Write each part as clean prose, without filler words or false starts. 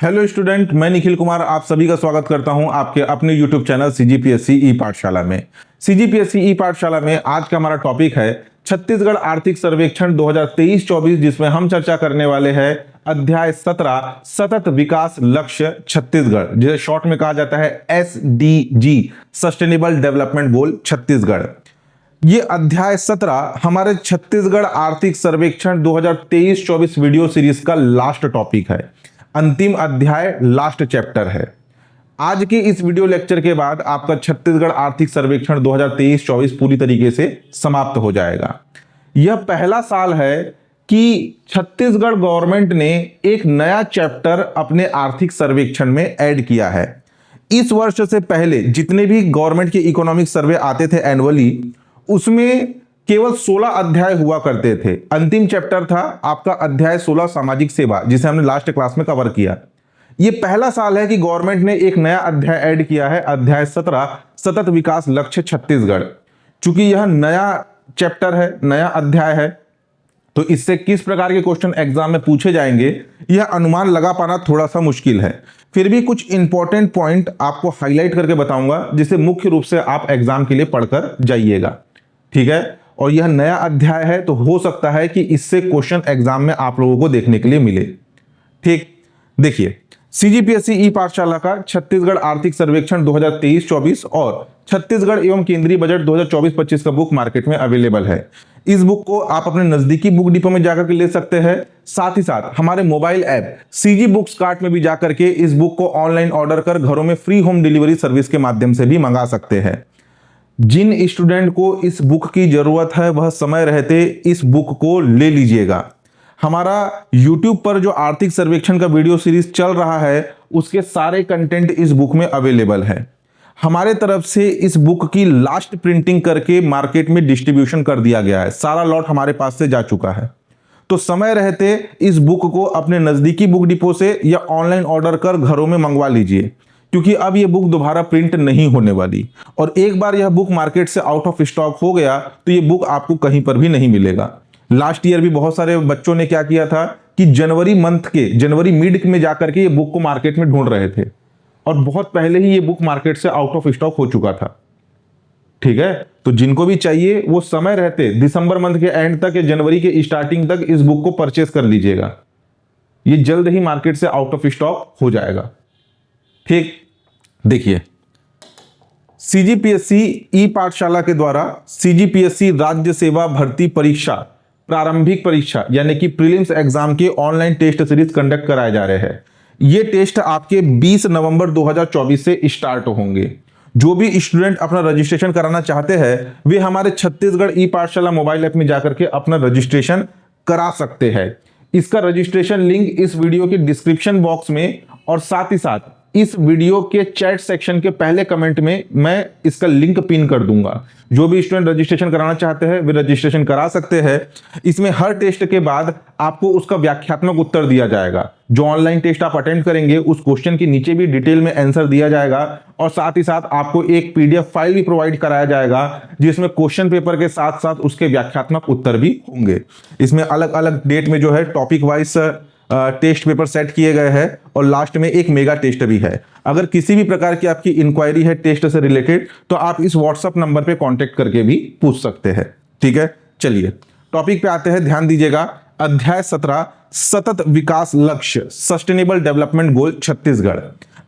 Hello student, मैं निखिल कुमार आप सभी का स्वागत करता हूं आपके अपने यूट्यूब चैनल सीजीपीएससी ई पाठशाला में। सीजीपीएससी ई पाठशाला में आज का हमारा टॉपिक है छत्तीसगढ़ आर्थिक सर्वेक्षण 2023-24, जिसमें हम चर्चा करने वाले हैं अध्याय 17 सतत विकास लक्ष्य छत्तीसगढ़, जिसे शॉर्ट में कहा जाता है SDG, sustainable development goal Chhattisgarh. ये अध्याय 17 हमारे छत्तीसगढ़ आर्थिक सर्वेक्षण 2023-24 वीडियो सीरीज का लास्ट टॉपिक है, अंतिम अध्याय, लास्ट चैप्टर है। आज के इस वीडियो लेक्चर के बाद आपका छत्तीसगढ़ आर्थिक सर्वेक्षण 2023-24 पूरी तरीके से समाप्त हो जाएगा। यह पहला साल है कि छत्तीसगढ़ गवर्नमेंट ने एक नया चैप्टर अपने आर्थिक सर्वेक्षण में ऐड किया है। इस वर्ष से पहले जितने भी गवर्नमेंट के इकोनॉमिक सर्वे आते थे एनुअली, उसमें केवल 16 अध्याय हुआ करते थे। अंतिम चैप्टर था आपका अध्याय 16 सामाजिक सेवा, जिसे हमने लास्ट क्लास में कवर किया। ये पहला साल है कि गवर्नमेंट ने एक नया अध्याय ऐड किया है, अध्याय 17 सतत विकास लक्ष्य छत्तीसगढ़। चूंकि यह नया चैप्टर है, नया अध्याय है, तो इससे किस प्रकार के क्वेश्चन एग्जाम में पूछे जाएंगे यह अनुमान लगा पाना थोड़ा सा मुश्किल है। फिर भी कुछ इंपॉर्टेंट पॉइंट आपको हाईलाइट करके बताऊंगा, जिसे मुख्य रूप से आप एग्जाम के लिए पढ़कर जाइएगा, ठीक है। और यह नया अध्याय है, तो हो सकता है कि इससे क्वेश्चन एग्जाम में आप लोगों को देखने के लिए मिले, ठीक। देखिए, सीजीपीएससी ई पाठशाला का छत्तीसगढ़ आर्थिक सर्वेक्षण 2023-24 और छत्तीसगढ़ एवं केंद्रीय बजट 2024-25 का बुक मार्केट में अवेलेबल है। इस बुक को आप अपने नजदीकी बुक डिपो में जाकर के ले सकते हैं। साथ ही साथ हमारे mobile app CG books cart में भी जाकर के इस बुक को ऑनलाइन ऑर्डर कर घरों में फ्री होम डिलीवरी सर्विस के माध्यम से भी मंगा सकते हैं। जिन स्टूडेंट को इस बुक की जरूरत है वह समय रहते इस बुक को ले लीजिएगा। हमारा YouTube पर जो आर्थिक सर्वेक्षण का वीडियो सीरीज चल रहा है, उसके सारे कंटेंट इस बुक में अवेलेबल है। हमारे तरफ से इस बुक की लास्ट प्रिंटिंग करके मार्केट में डिस्ट्रीब्यूशन कर दिया गया है, सारा लॉट हमारे पास से जा चुका है। तो समय रहते इस बुक को अपने नजदीकी बुक डिपो से या ऑनलाइन ऑर्डर कर घरों में मंगवा लीजिए, क्योंकि अब यह बुक दोबारा प्रिंट नहीं होने वाली। और एक बार यह बुक मार्केट से आउट ऑफ स्टॉक हो गया तो यह बुक आपको कहीं पर भी नहीं मिलेगा। लास्ट ईयर भी बहुत सारे बच्चों ने क्या किया था कि जनवरी मिड में जाकर के ये बुक को मार्केट में ढूंढ रहे थे, और बहुत पहले ही ये बुक मार्केट से आउट ऑफ स्टॉक हो चुका था, ठीक है। तो जिनको भी चाहिए वो समय रहते दिसंबर मंथ के एंड तक या जनवरी के स्टार्टिंग तक इस बुक को परचेस कर लीजिएगा। ये जल्द ही मार्केट से आउट ऑफ स्टॉक हो जाएगा, ठीक। देखिए, सीजीपीएससी ई पाठशाला के द्वारा सीजीपीएससी राज्य सेवा भर्ती परीक्षा प्रारंभिक परीक्षा यानी कि प्रीलिम्स एग्जाम के ऑनलाइन टेस्ट सीरीज कंडक्ट कराए जा रहे हैं। ये टेस्ट आपके 20 नवंबर 2024 से स्टार्ट होंगे। जो भी स्टूडेंट अपना रजिस्ट्रेशन कराना चाहते हैं वे हमारे छत्तीसगढ़ ई पाठशाला मोबाइल ऐप में जाकर के अपना रजिस्ट्रेशन करा सकते हैं। इसका रजिस्ट्रेशन लिंक इस वीडियो के डिस्क्रिप्शन बॉक्स में और साथ ही साथ इस वीडियो के चैट सेक्शन के पहले कमेंट में मैं इसका लिंक पिन कर दूंगा। जो भी स्टूडेंट रजिस्ट्रेशन कराना चाहते हैं वे रजिस्ट्रेशन करा सकते हैं। इसमें हर टेस्ट के बाद आपको उसका व्याख्यात्मक उत्तर दिया जाएगा। जो ऑनलाइन टेस्ट आप अटेंड करेंगे उस क्वेश्चन के नीचे भी डिटेल में आंसर दिया जाएगा, और साथ ही साथ आपको एक पीडीएफ फाइल भी प्रोवाइड कराया जाएगा जिसमें क्वेश्चन पेपर के साथ साथ उसके व्याख्यात्मक उत्तर भी होंगे। इसमें अलग अलग डेट में जो है topic wise test paper set किए गए हैं, और लास्ट में एक मेगा टेस्ट भी है। अगर किसी भी प्रकार की आपकी इंक्वायरी है टेस्ट से रिलेटेड तो आप इस व्हाट्सएप नंबर पे कांटेक्ट करके भी पूछ सकते हैं, ठीक है। चलिए टॉपिक पे आते हैं, ध्यान दीजिएगा। अध्याय 17 सतत विकास लक्ष्य सस्टेनेबल डेवलपमेंट गोल छत्तीसगढ़।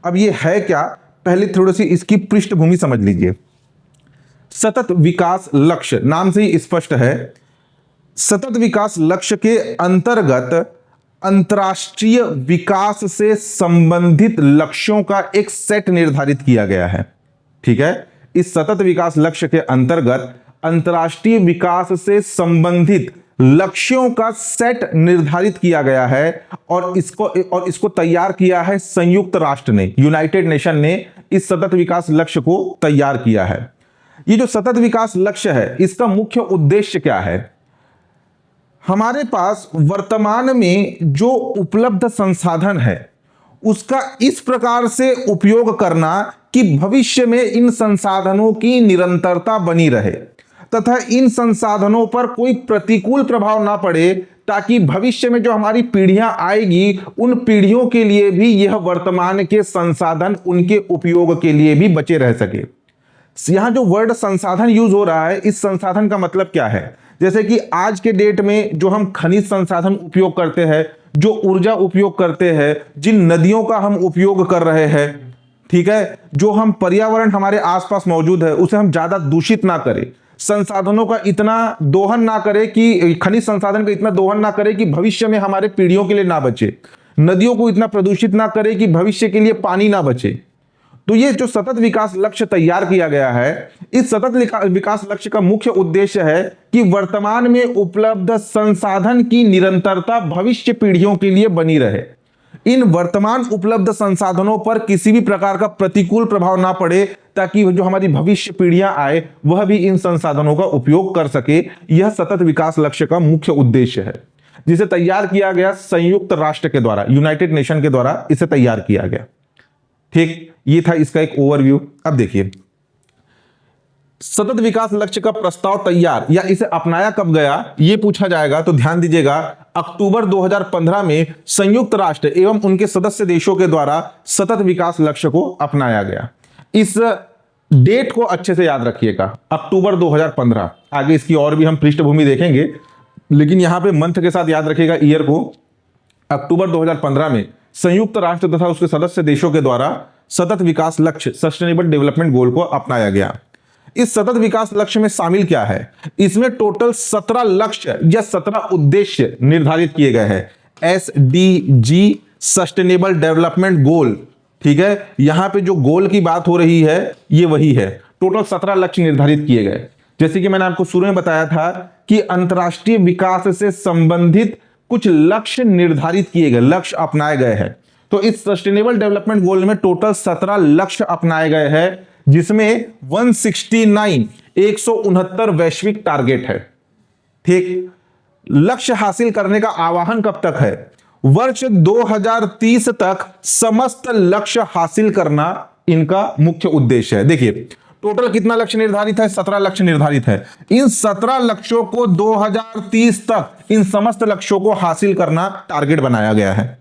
अब ये है क्या, पहले थोड़ी सी इसकी पृष्ठभूमि समझ लीजिए। सतत विकास लक्ष्य नाम से ही स्पष्ट है। सतत विकास लक्ष्य के अंतर्गत अंतर्राष्ट्रीय विकास से संबंधित लक्ष्यों का एक सेट निर्धारित किया गया है, ठीक है। इस सतत विकास लक्ष्य के अंतर्गत अंतर्राष्ट्रीय विकास से संबंधित लक्ष्यों का सेट निर्धारित किया गया है, और इसको तैयार किया है संयुक्त राष्ट्र ने, यूनाइटेड नेशन ने इस सतत विकास लक्ष्य को तैयार किया है। ये जो सतत विकास लक्ष्य है इसका मुख्य उद्देश्य क्या है? हमारे पास वर्तमान में जो उपलब्ध संसाधन है उसका इस प्रकार से उपयोग करना कि भविष्य में इन संसाधनों की निरंतरता बनी रहे तथा इन संसाधनों पर कोई प्रतिकूल प्रभाव ना पड़े, ताकि भविष्य में जो हमारी पीढ़ियां आएगी उन पीढ़ियों के लिए भी यह वर्तमान के संसाधन उनके उपयोग के लिए भी बचे रह सके। यहां जो वर्ड संसाधन यूज हो रहा है, इस संसाधन का मतलब क्या है? जैसे कि आज के डेट में जो हम खनिज संसाधन उपयोग करते हैं, जो ऊर्जा उपयोग करते हैं, जिन नदियों का हम उपयोग कर रहे हैं, ठीक है, जो हम पर्यावरण हमारे आसपास मौजूद है उसे हम ज्यादा दूषित ना करें, संसाधनों का इतना दोहन ना करें कि खनिज संसाधन का इतना दोहन ना करें कि भविष्य में हमारे पीढ़ियों के लिए ना बचे, नदियों को इतना प्रदूषित ना करें कि भविष्य के लिए पानी ना बचे। तो ये जो सतत विकास लक्ष्य तैयार किया गया है, इस सतत विकास लक्ष्य का मुख्य उद्देश्य है कि वर्तमान में उपलब्ध संसाधन की निरंतरता भविष्य पीढ़ियों के लिए बनी रहे। इन वर्तमान उपलब्ध संसाधनों पर किसी भी प्रकार का प्रतिकूल प्रभाव ना पड़े, ताकि जो हमारी भविष्य पीढ़ियां आए वह भी इन संसाधनों का उपयोग कर सके। यह सतत विकास लक्ष्य का मुख्य उद्देश्य है, जिसे तैयार किया गया संयुक्त राष्ट्र के द्वारा, यूनाइटेड नेशन के द्वारा इसे तैयार किया गया। ठीक, ये था इसका एक ओवरव्यू। अब देखिए, सतत विकास लक्ष्य का प्रस्ताव तैयार या इसे अपनाया कब गया, ये पूछा जाएगा। तो ध्यान दीजिएगा, अक्टूबर 2015 में संयुक्त राष्ट्र एवं उनके सदस्य देशों के द्वारा सतत विकास लक्ष्य को अपनाया गया। इस डेट को अच्छे से याद रखिएगा, अक्टूबर 2015। आगे इसकी और भी हम पृष्ठभूमि देखेंगे, लेकिन यहां पे मंथ के साथ याद रखिएगा ईयर को। अक्टूबर 2015 में संयुक्त राष्ट्र तथा उसके सदस्य देशों के द्वारा सतत विकास लक्ष्य, सस्टेनेबल डेवलपमेंट गोल को अपनाया गया। इस सतत विकास लक्ष्य में शामिल क्या है? इसमें टोटल 17 लक्ष्य या 17 उद्देश्य निर्धारित किए गए हैं। SDG, सस्टेनेबल डेवलपमेंट गोल, ठीक है, यहां पे जो गोल की बात हो रही है ये वही है। टोटल 17 लक्ष्य निर्धारित किए गए। जैसे कि मैंने आपको शुरू में बताया था कि अंतरराष्ट्रीय विकास से संबंधित कुछ लक्ष्य निर्धारित किए गए, लक्ष्य अपनाए गए हैं। तो इस सस्टेनेबल डेवलपमेंट गोल में टोटल 17 लक्ष्य अपनाए गए हैं, जिसमें 169 वैश्विक टारगेट है। ठीक, लक्ष्य हासिल करने का आह्वान कब तक है? वर्ष 2030 तक समस्त लक्ष्य हासिल करना इनका मुख्य उद्देश्य है। देखिए, टोटल कितना लक्ष्य निर्धारित है? 17 लक्ष्य निर्धारित है। इन 17 लक्ष्यों को 2030 तक इन समस्त लक्ष्यों को हासिल करना टारगेट बनाया गया है।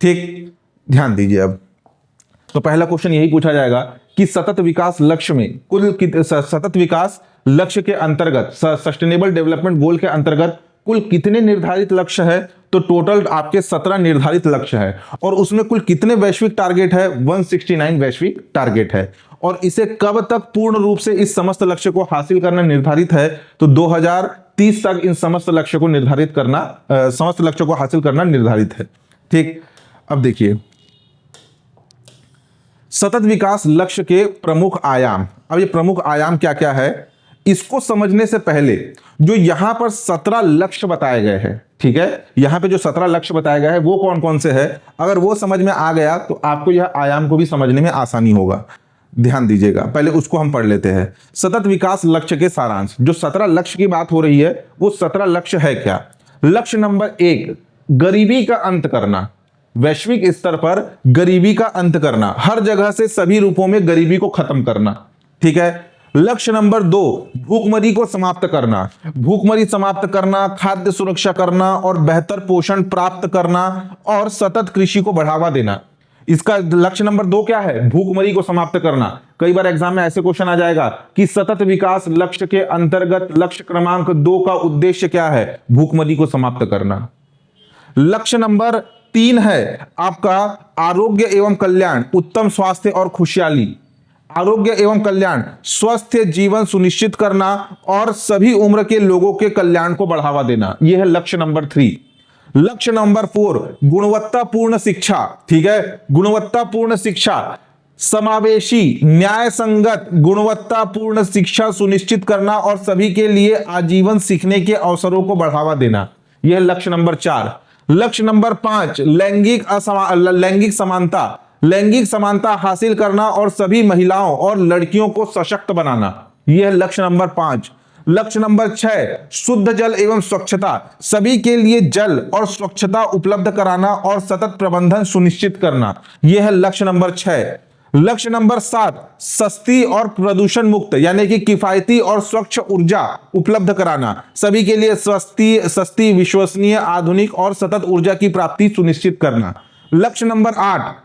ठीक, ध्यान दीजिए। अब तो पहला क्वेश्चन यही पूछा जाएगा कि सतत विकास लक्ष्य में सतत विकास लक्ष्य के अंतर्गत, सस्टेनेबल डेवलपमेंट गोल के अंतर्गत कुल कितने निर्धारित लक्ष्य है? तो टोटल आपके 17 निर्धारित लक्ष्य है, और उसमें कुल कितने वैश्विक टारगेट है? 169 वैश्विक टारगेट है। और इसे कब तक पूर्ण रूप से इस समस्त लक्ष्य को हासिल करना निर्धारित है? तो 2030 तक इन समस्त लक्ष्य को निर्धारित करना, समस्त लक्ष्य को हासिल करना निर्धारित है। ठीक, अब देखिए, सतत विकास लक्ष्य के प्रमुख आयाम। अब ये प्रमुख आयाम क्या क्या है, इसको समझने से पहले जो यहां पर 17 लक्ष्य बताए गए हैं, ठीक है, यहां पे जो 17 लक्ष्य बताए गए हैं वो कौन कौन से हैं, अगर वो समझ में आ गया तो आपको यह आयाम को भी समझने में आसानी होगा। ध्यान दीजिएगा, पहले उसको हम पढ़ लेते हैं। सतत विकास लक्ष्य के सारांश। जो 17 लक्ष्य की बात हो रही है वो 17 लक्ष्य है क्या? लक्ष्य नंबर 1, गरीबी का अंत करना। वैश्विक स्तर पर गरीबी का अंत करना, हर जगह से सभी रूपों में गरीबी को खत्म करना। ठीक है। लक्ष्य नंबर 2, भूखमरी को समाप्त करना। भूखमरी समाप्त करना, खाद्य सुरक्षा करना और बेहतर पोषण प्राप्त करना और सतत कृषि को बढ़ावा देना। इसका लक्ष्य नंबर 2 क्या है? भूखमरी को समाप्त करना। कई बार एग्जाम में ऐसे क्वेश्चन आ जाएगा कि सतत विकास लक्ष्य के अंतर्गत लक्ष्य क्रमांक 2 का उद्देश्य क्या है? भूखमरी को समाप्त करना। लक्ष्य नंबर 3 है आपका आरोग्य एवं कल्याण, उत्तम स्वास्थ्य और खुशहाली। आरोग्य एवं कल्याण, स्वस्थ जीवन सुनिश्चित करना और सभी उम्र के लोगों के कल्याण को बढ़ावा देना। यह है लक्ष्य नंबर 3। लक्ष्य नंबर 4, गुणवत्तापूर्ण शिक्षा। ठीक है, गुणवत्तापूर्ण शिक्षा, समावेशी, न्याय संगत, गुणवत्तापूर्ण शिक्षा सुनिश्चित करना और सभी के लिए आजीवन सीखने के अवसरों को बढ़ावा देना। यह लक्ष्य नंबर 4। लक्ष्य नंबर 5, लैंगिक समानता। लैंगिक समानता हासिल करना और सभी महिलाओं और लड़कियों को सशक्त बनाना। यह लक्ष्य नंबर 5। लक्ष्य नंबर 6, शुद्ध जल एवं स्वच्छता। सभी के लिए जल और स्वच्छता उपलब्ध कराना और सतत प्रबंधन सुनिश्चित करना। यह है लक्ष्य नंबर 6। लक्ष्य नंबर 7, सस्ती और प्रदूषण मुक्त यानी कि किफायती और स्वच्छ ऊर्जा उपलब्ध कराना, सभी के लिए सस्ती, विश्वसनीय, आधुनिक और सतत ऊर्जा की प्राप्ति सुनिश्चित करना। लक्ष्य नंबर 8,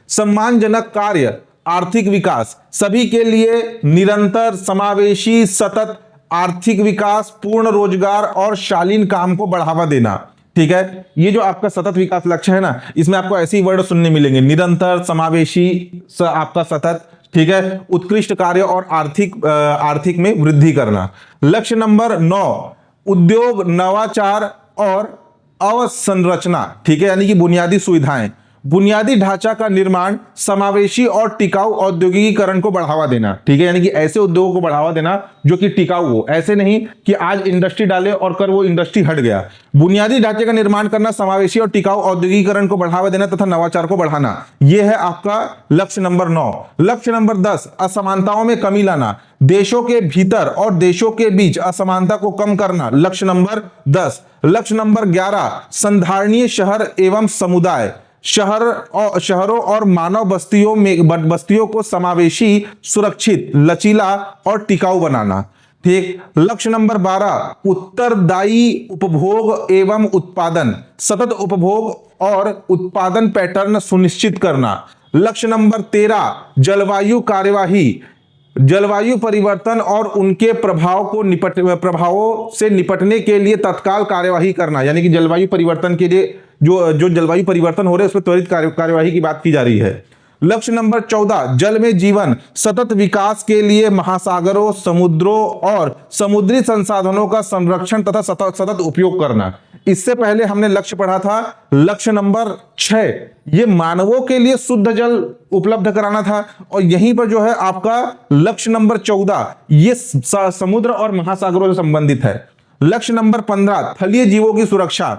सम्मानजनक कार्य, आर्थिक विकास, सभी के लिए निरंतर, समावेशी, सतत आर्थिक विकास, पूर्ण रोजगार और शालीन काम को बढ़ावा देना। ठीक है, ये जो आपका सतत विकास लक्ष्य है ना, इसमें आपको ऐसे ही वर्ड सुनने मिलेंगे, निरंतर, समावेशी, आपका सतत, ठीक है, उत्कृष्ट कार्य और आर्थिक में वृद्धि करना। लक्ष्य नंबर 9, उद्योग, नवाचार और अवसंरचना, ठीक है, यानी कि बुनियादी सुविधाएं, बुनियादी ढांचा का निर्माण, समावेशी और टिकाऊ औद्योगिकीकरण को बढ़ावा देना। ठीक है, यानी कि ऐसे उद्योगों को बढ़ावा देना जो कि टिकाऊ हो, ऐसे नहीं कि आज इंडस्ट्री डाले और कल वो इंडस्ट्री हट गया। बुनियादी ढांचे का निर्माण करना, समावेशी और टिकाऊ औद्योगिकीकरण को बढ़ावा देना तथा नवाचार को बढ़ाना, यह है आपका लक्ष्य नंबर 9। लक्ष्य नंबर 10, असमानताओं में कमी लाना, देशों के भीतर और देशों के बीच असमानता को कम करना, लक्ष्य नंबर 10। लक्ष्य नंबर 11, संधारणीय शहर एवं समुदाय, शहरों और मानव बस्तियों को समावेशी, सुरक्षित, लचीला और टिकाऊ बनाना। ठीक। लक्ष्य नंबर 12, उत्तरदायी उपभोग एवं उत्पादन, सतत उपभोग और उत्पादन पैटर्न सुनिश्चित करना। लक्ष्य नंबर 13, जलवायु कार्यवाही, जलवायु परिवर्तन और उनके प्रभावों से निपटने के लिए तत्काल कार्यवाही करना, यानी कि जलवायु परिवर्तन के लिए जो जलवायु परिवर्तन हो रहे हैं उस पर त्वरित कार्यवाही की बात की जा रही है। लक्ष्य नंबर 14, जल में जीवन, सतत विकास के लिए महासागरों, समुद्रों और समुद्री संसाधनों का संरक्षण तथा सतत उपयोग करना। इससे पहले हमने लक्ष्य पढ़ा था लक्ष्य नंबर 6, ये मानवों के लिए शुद्ध जल उपलब्ध कराना था, और यहीं पर जो है आपका लक्ष्य नंबर 14 ये समुद्र और महासागरों से संबंधित है। लक्ष्य नंबर 15, थलीय जीवों की सुरक्षा,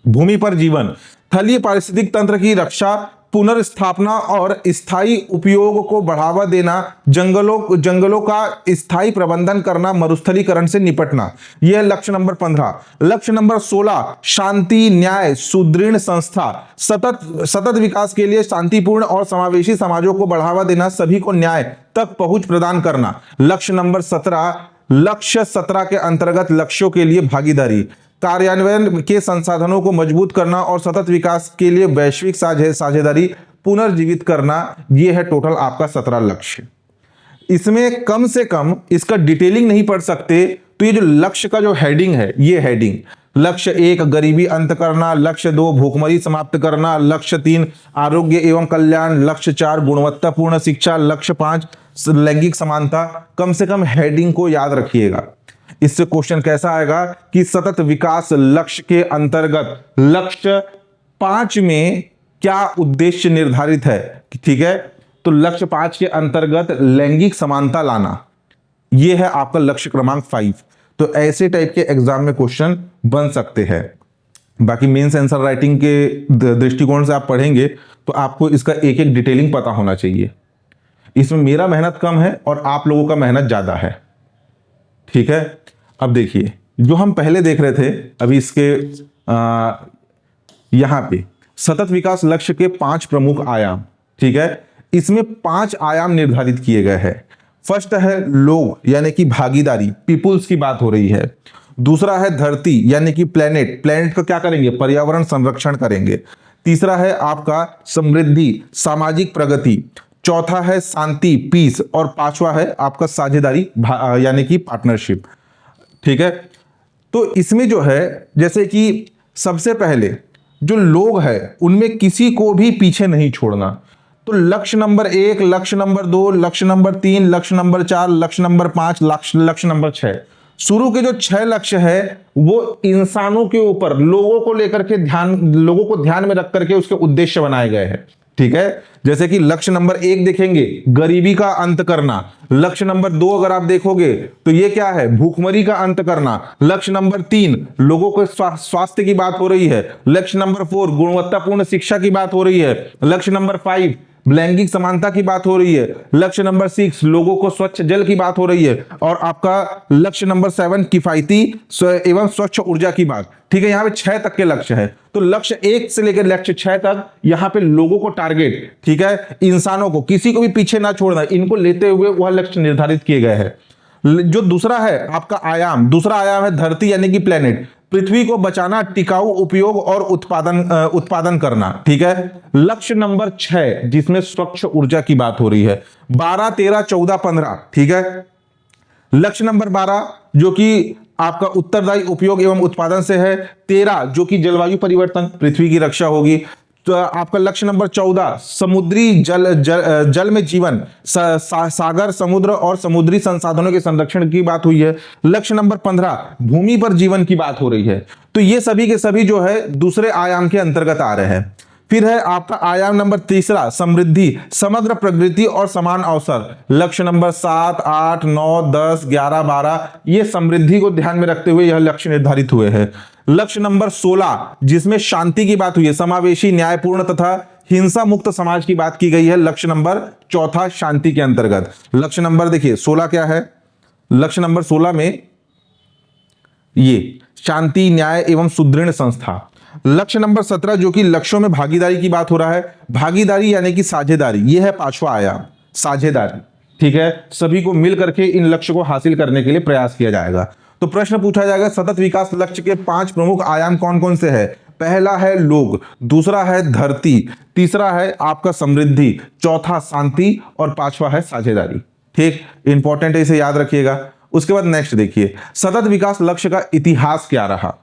भूमि पर जीवन, थलीय पारिस्थितिक तंत्र की रक्षा, पुनर्स्थापना और स्थायी उपयोग को बढ़ावा देना, जंगलों का स्थायी प्रबंधन करना, मरुस्थलीकरण से निपटना, यह लक्ष्य नंबर 15। लक्ष्य नंबर 16, शांति, न्याय, सुदृढ़ संस्था, सतत विकास के लिए शांतिपूर्ण और समावेशी समाजों को बढ़ावा देना, सभी को न्याय तक पहुंच प्रदान करना। लक्ष्य नंबर 17, लक्ष्य 17 के अंतर्गत लक्ष्यों के लिए भागीदारी, कार्यान्वयन के संसाधनों को मजबूत करना और सतत विकास के लिए वैश्विक साझेदारी पुनर्जीवित करना, यह है टोटल आपका 17 लक्ष्य। इसमें कम से कम इसका डिटेलिंग नहीं पढ़ सकते, तो ये जो लक्ष्य का जो हेडिंग है, ये हेडिंग, लक्ष्य 1 गरीबी अंत करना, लक्ष्य 2 भूखमरी समाप्त करना, लक्ष्य 3 आरोग्य एवं कल्याण, लक्ष्य 4 गुणवत्तापूर्ण शिक्षा, लक्ष्य 5 लैंगिक समानता। कम से कम हेडिंग को याद रखिएगा। इससे क्वेश्चन कैसा आएगा कि सतत विकास लक्ष्य के अंतर्गत लक्ष्य 5 में क्या उद्देश्य निर्धारित है। ठीक है, तो लक्ष्य 5 के अंतर्गत लैंगिक समानता लाना, यह है आपका लक्ष्य क्रमांक 5। तो ऐसे टाइप के एग्जाम में क्वेश्चन बन सकते हैं। बाकी मेंस आंसर राइटिंग के दृष्टिकोण से आप पढ़ेंगे तो आपको इसका एक एक डिटेलिंग पता होना चाहिए। इसमें मेरा मेहनत कम है और आप लोगों का मेहनत ज्यादा है। ठीक है, अब देखिए जो हम पहले देख रहे थे, अभी इसके यहां पे सतत विकास लक्ष्य के 5 प्रमुख आयाम। ठीक है, इसमें 5 आयाम निर्धारित किए गए हैं। फर्स्ट है लोग यानी कि भागीदारी, पीपुल्स की बात हो रही है। दूसरा है धरती यानी कि प्लेनेट, प्लेनेट का क्या करेंगे, पर्यावरण संरक्षण करेंगे। तीसरा है आपका समृद्धि, सामाजिक प्रगति। चौथा है शांति, पीस, और पांचवा है आपका साझेदारी यानी कि पार्टनरशिप। ठीक है, तो इसमें जो है जैसे कि सबसे पहले जो लोग हैं उनमें किसी को भी पीछे नहीं छोड़ना। तो लक्ष्य नंबर 1, लक्ष्य नंबर 2, लक्ष्य नंबर 3, लक्ष्य नंबर 4, लक्ष्य नंबर 5, लक्ष्य नंबर 6, शुरू के जो 6 लक्ष्य है वो इंसानों के ऊपर, लोगों को लेकर के लोगों को ध्यान में रख करके उसके उद्देश्य बनाए गए हैं। ठीक है, जैसे कि लक्ष्य नंबर 1 देखेंगे गरीबी का अंत करना। लक्ष्य नंबर 2 अगर आप देखोगे तो ये क्या है, भूखमरी का अंत करना। लक्ष्य नंबर 3 लोगों के स्वास्थ्य की बात हो रही है। लक्ष्य नंबर 4 गुणवत्तापूर्ण शिक्षा की बात हो रही है। लक्ष्य नंबर 5 लैंगिक समानता की बात हो रही है। लक्ष्य नंबर 6 लोगों को स्वच्छ जल की बात हो रही है। और आपका लक्ष्य नंबर 7 किफायती एवं स्वच्छ ऊर्जा की बात। ठीक है, यहाँ पे 6 तक के लक्ष्य है। तो लक्ष्य 1 से लेकर लक्ष्य 6 तक यहाँ पे लोगों को टारगेट, ठीक है, इंसानों को, किसी को भी पीछे ना छोड़ना, इनको लेते हुए वह लक्ष्य निर्धारित किए गए हैं। जो दूसरा है आपका आयाम, दूसरा आयाम है धरती यानी कि प्लेनेट, पृथ्वी को बचाना, टिकाऊ उपयोग और उत्पादन करना। ठीक है, लक्ष्य नंबर 6 जिसमें स्वच्छ ऊर्जा की बात हो रही है। 12, 13, 14, 15। ठीक है, लक्ष्य नंबर 12 जो कि आपका उत्तरदायी उपयोग एवं उत्पादन से है। 13 जो कि जलवायु परिवर्तन, पृथ्वी की रक्षा होगी। तो आपका लक्ष्य नंबर 14 समुद्री जल में जीवन, सागर, समुद्र और समुद्री संसाधनों के संरक्षण की बात हुई है। लक्ष्य नंबर 15 भूमि पर जीवन की बात हो रही है। तो ये सभी के सभी जो है दूसरे आयाम के अंतर्गत आ रहे हैं। फिर है आपका आयाम नंबर 3 समृद्धि, समग्र प्रगति और समान अवसर। लक्ष्य नंबर 7, 8, 9, 10, 11, 12 ये समृद्धि को ध्यान में रखते हुए यह लक्ष्य निर्धारित हुए हैं। लक्ष्य नंबर 16 जिसमें शांति की बात हुई है, समावेशी, न्यायपूर्ण तथा हिंसा मुक्त समाज की बात की गई है। लक्ष्य नंबर 4 शांति के अंतर्गत। लक्ष्य नंबर देखिए 16 क्या है, लक्ष्य नंबर 16 में ये शांति, न्याय एवं सुदृढ़ संस्था। लक्ष्य नंबर 17 जो कि लक्ष्यों में भागीदारी की बात हो रहा है, भागीदारी यानी कि साझेदारी, ये है 5वां आयाम, साझेदारी। ठीक है, सभी को मिल करके इन लक्ष्य को हासिल करने के लिए प्रयास किया जाएगा। तो प्रश्न पूछा जाएगा सतत विकास लक्ष्य के 5 प्रमुख आयाम कौन कौन से हैं। पहला है लोग, दूसरा है धरती, तीसरा है आपका समृद्धि, चौथा शांति और 5वां है साझेदारी। ठीक, इंपॉर्टेंट है, इसे याद रखिएगा। उसके बाद नेक्स्ट देखिए सतत विकास लक्ष्य का इतिहास क्या रहा।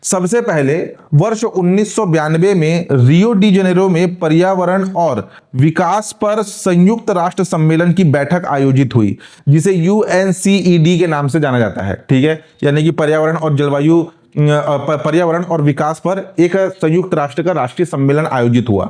सबसे पहले वर्ष 1992 में रियो डी जेनेरो में पर्यावरण और विकास पर संयुक्त राष्ट्र सम्मेलन की बैठक आयोजित हुई, जिसे UNCED के नाम से जाना जाता है। ठीक है, यानी कि पर्यावरण और विकास पर एक संयुक्त राष्ट्र का राष्ट्रीय सम्मेलन आयोजित हुआ।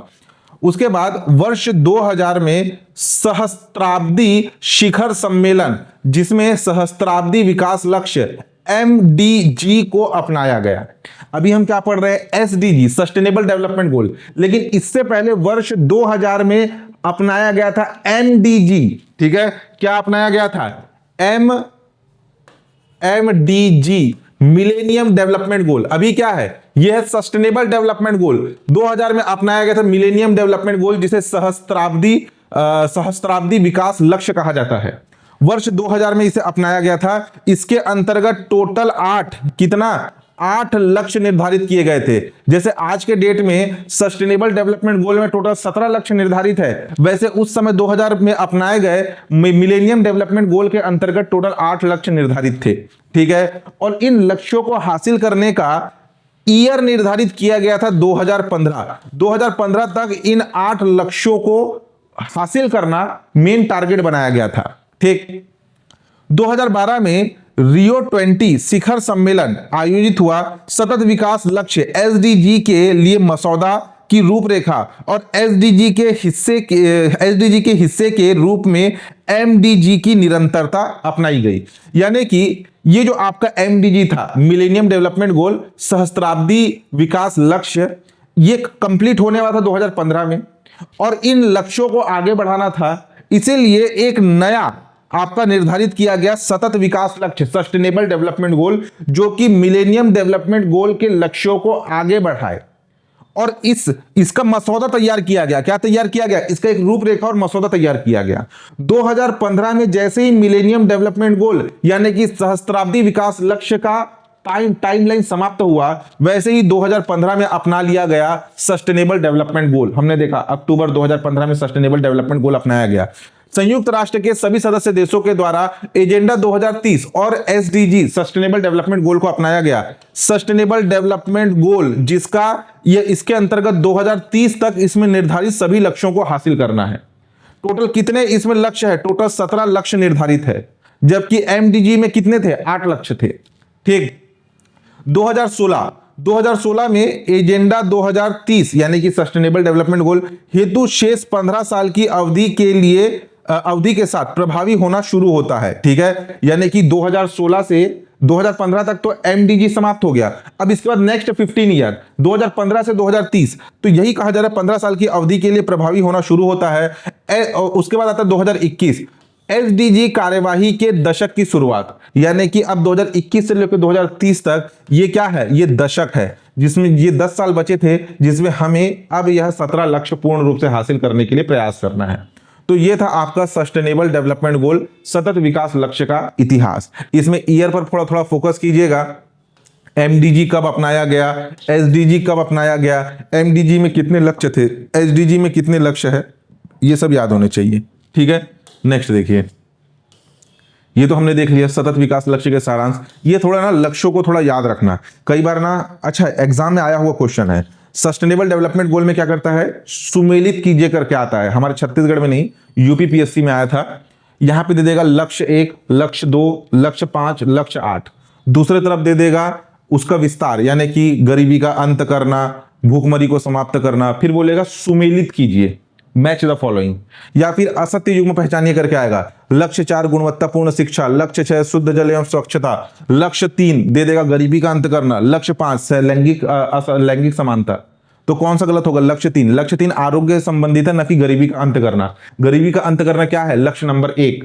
उसके बाद वर्ष 2000 में सहस्त्राब्दी शिखर सम्मेलन, जिसमें सहस्त्राब्दी विकास लक्ष्य MDG को अपनाया गया। अभी हम क्या पढ़ रहे हैं, SDG सस्टेनेबल डेवलपमेंट गोल, लेकिन इससे पहले वर्ष 2000 में अपनाया गया था MDG। ठीक है, क्या अपनाया गया था, MDG मिलेनियम डेवलपमेंट गोल। अभी क्या है, यह है सस्टेनेबल डेवलपमेंट गोल। 2000 में अपनाया गया था मिलेनियम डेवलपमेंट गोल, जिसे सहस्त्राब्दी विकास लक्ष्य कहा जाता है। वर्ष 2000 में इसे अपनाया गया था। इसके अंतर्गत टोटल 8 लक्ष्य निर्धारित किए गए थे। जैसे आज के डेट में सस्टेनेबल डेवलपमेंट गोल में टोटल 17 लक्ष्य निर्धारित है, वैसे उस समय 2000 में अपनाए गए मिलेनियम डेवलपमेंट गोल के अंतर्गत टोटल 8 लक्ष्य निर्धारित थे। ठीक है, और इन लक्ष्यों को हासिल करने का ईयर निर्धारित किया गया था 2015। 2015 तक इन 8 लक्ष्यों को हासिल करना मेन टारगेट बनाया गया था। ठीक, 2012 में रियो 20 शिखर सम्मेलन आयोजित हुआ। सतत विकास लक्ष्य SDG के लिए मसौदा की रूपरेखा और SDG के हिस्से के रूप में MDG की निरंतरता अपनाई गई। यानी कि ये जो आपका MDG था, मिलेनियम डेवलपमेंट गोल, सहस्त्राब्दी विकास लक्ष्य, ये कंप्लीट होने वाला था 2015 में, और इन लक्ष्यों को आगे बढ़ाना था। इसीलिए एक नया आपका निर्धारित किया गया सतत विकास लक्ष्य, सस्टेनेबल डेवलपमेंट गोल, जो कि मिलेनियम डेवलपमेंट गोल के लक्ष्यों को आगे बढ़ाए। और इसका मसौदा तैयार किया गया। क्या तैयार किया गया, इसका एक रूपरेखा और मसौदा तैयार किया गया। 2015 में जैसे ही मिलेनियम डेवलपमेंट गोल यानी कि सहस्त्राब्दी विकास लक्ष्य का टाइमलाइन समाप्त हुआ, वैसे ही 2015 में अपना लिया गया सस्टेनेबल डेवलपमेंट गोल। हमने देखा अक्टूबर 2015 में सस्टेनेबल डेवलपमेंट गोल अपनाया गया। संयुक्त राष्ट्र के सभी सदस्य देशों के द्वारा एजेंडा 2030 और SDG सस्टेनेबल डेवलपमेंट गोल को अपनाया गया। सस्टेनेबल डेवलपमेंट गोल जिसका ये इसके अंतर्गत 2030 तक इसमें निर्धारित सभी लक्ष्यों को हासिल करना है। टोटल कितने इसमें लक्ष्य है, टोटल 17 लक्ष्य निर्धारित है, जबकि MDG में कितने थे, 8 लक्ष्य थे। ठीक, 2016 में एजेंडा 2030 यानी कि सस्टेनेबल डेवलपमेंट गोल हेतु शेष 15 साल की अवधि के लिए अवधि के साथ प्रभावी होना शुरू होता है। ठीक है, यानी कि 2016 से 2015 तक तो एमडीजी समाप्त हो गया। अब इसके बाद नेक्स्ट 15 ईयर 2015 से 2030, तो यही कहा जा रहा है 15 साल की अवधि के लिए प्रभावी होना शुरू होता है। उसके बाद आता है 2021, एसडीजी कार्यवाही के दशक की शुरुआत, यानी कि अब 2021 से लेकर 2030 तक ये क्या है, ये दशक है जिसमें ये 10 साल बचे थे, जिसमें हमें अब यह 17 लक्ष्य पूर्ण रूप से हासिल करने के लिए प्रयास करना है। तो ये था आपका सस्टेनेबल डेवलपमेंट गोल, सतत विकास लक्ष्य का इतिहास। इसमें ईयर पर थोड़ा थोड़ा फोकस कीजिएगा। एमडीजी कब अपनाया गया, एसडीजी कब अपनाया गया, एमडीजी में कितने लक्ष्य थे, एसडीजी में कितने लक्ष्य है, ये सब याद होने चाहिए। ठीक है, नेक्स्ट देखिए, ये तो हमने देख लिया सतत विकास लक्ष्य के सारांश। ये थोड़ा ना लक्ष्यों को थोड़ा याद रखना, कई बार ना अच्छा एग्जाम में आया हुआ क्वेश्चन है। सस्टेनेबल डेवलपमेंट गोल में क्या करता है, सुमेलित कीजिए करके आता है। हमारे छत्तीसगढ़ में नहीं, यूपीपीएससी में आया था। यहां पे दे देगा लक्ष्य 1, लक्ष्य 2, लक्ष्य 5, लक्ष्य 8। दूसरे तरफ दे देगा उसका विस्तार, यानी कि गरीबी का अंत करना, भूखमरी को समाप्त करना। फिर बोलेगा सुमेलित कीजिए, मैच द फॉलोइंग, या फिर असत्य युग्म पहचानिए करके आएगा। लक्ष्य 4 गुणवत्तापूर्ण शिक्षा, लक्ष्य 6 शुद्ध जल एवं स्वच्छता, लक्ष्य 3 दे देगा गरीबी का अंत करना, लक्ष्य 5 लैंगिक समानता। तो कौन सा गलत होगा, लक्ष्य 3। लक्ष्य 3 आरोग्य संबंधित है, न कि गरीबी का अंत करना। गरीबी का अंत करना क्या है, लक्ष्य नंबर 1।